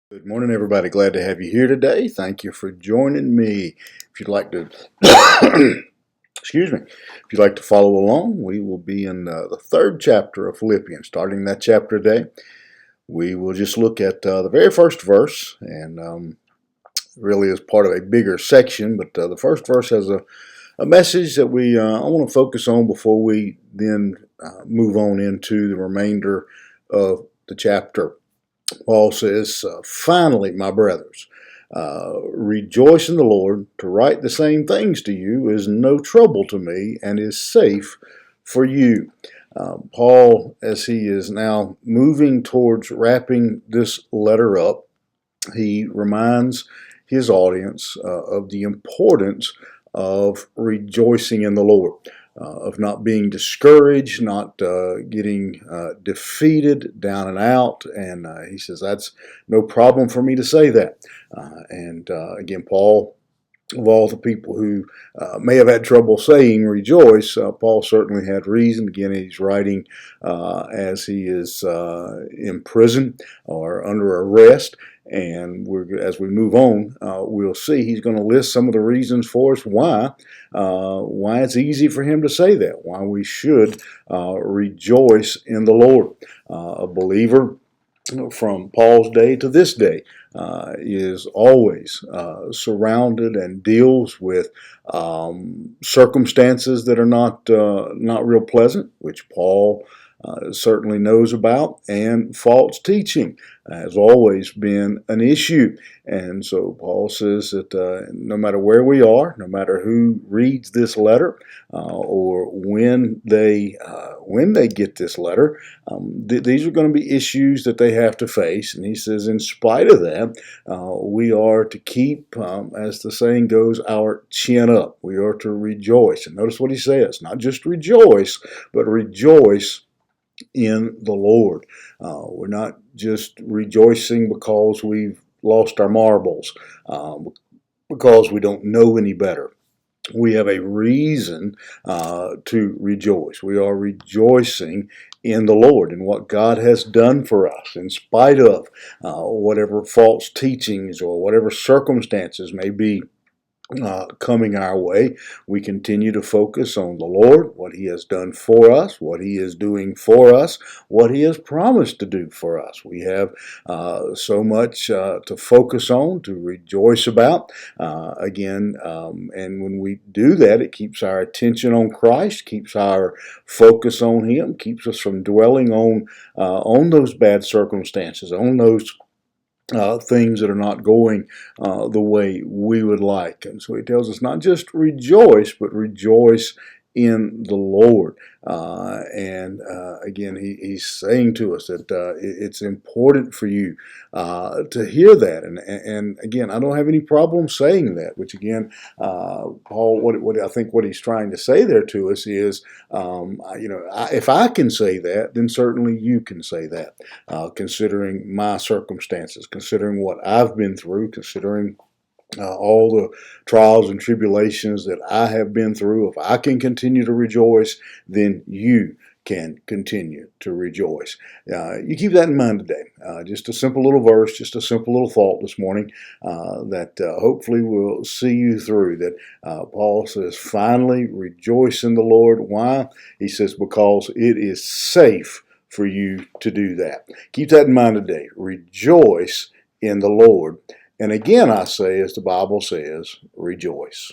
Good morning, everybody. Glad to have you here today. Thank you for joining me. If you'd like to, excuse me, if you'd like to follow along, we will be in the third chapter of Philippians. Starting that chapter today, we will just look at the very first verse, and really is part of a bigger section. But the first verse has a message that I want to focus on before we then move on into the remainder of the chapter. Paul says, finally, my brothers, rejoice in the Lord. To write the same things to you is no trouble to me and is safe for you. Paul, as he is now moving towards wrapping this letter up, he reminds his audience of the importance of rejoicing in the Lord. Of not being discouraged, not getting defeated, down and out. And he says, that's no problem for me to say that. And again, Paul, of all the people who may have had trouble saying rejoice, Paul certainly had reason. Again, he's writing as he is in prison or under arrest. And as we move on, we'll see he's going to list some of the reasons for us why it's easy for him to say that, why we should rejoice in the Lord. A believer from Paul's day to this day is always surrounded and deals with circumstances that are not real pleasant, which Paul certainly knows about, and false teaching has always been an issue. And so Paul says that no matter where we are, no matter who reads this letter or when they get this letter, these are going to be issues that they have to face. And he says, in spite of that, we are to keep, as the saying goes, our chin up. We are to rejoice. And notice what he says, not just rejoice, but rejoice in the Lord. We're not just rejoicing because we've lost our marbles, because we don't know any better. We have a reason to rejoice. We are rejoicing in the Lord and what God has done for us, in spite of whatever false teachings or whatever circumstances may be coming our way. We continue to focus on the Lord, what He has done for us, what He is doing for us, what He has promised to do for us. We have so much to focus on, to rejoice about. And when we do that, it keeps our attention on Christ, keeps our focus on Him, keeps us from dwelling on those bad circumstances, on those things that are not going the way we would like. And so he tells us not just rejoice, but rejoice in the Lord. Again, he's saying to us that it's important for you to hear that. And again, I don't have any problem saying that, which again, Paul, what I think what he's trying to say there to us is, if I can say that, then certainly you can say that, considering my circumstances, considering what I've been through, considering all the trials and tribulations that I have been through. If I can continue to rejoice, then you can continue to rejoice. You keep that in mind today. Just a simple little verse, just a simple little thought this morning that hopefully will see you through. That Paul says, finally rejoice in the Lord. Why? He says, because it is safe for you to do that. Keep that in mind today. Rejoice in the Lord. And again, I say, as the Bible says, rejoice.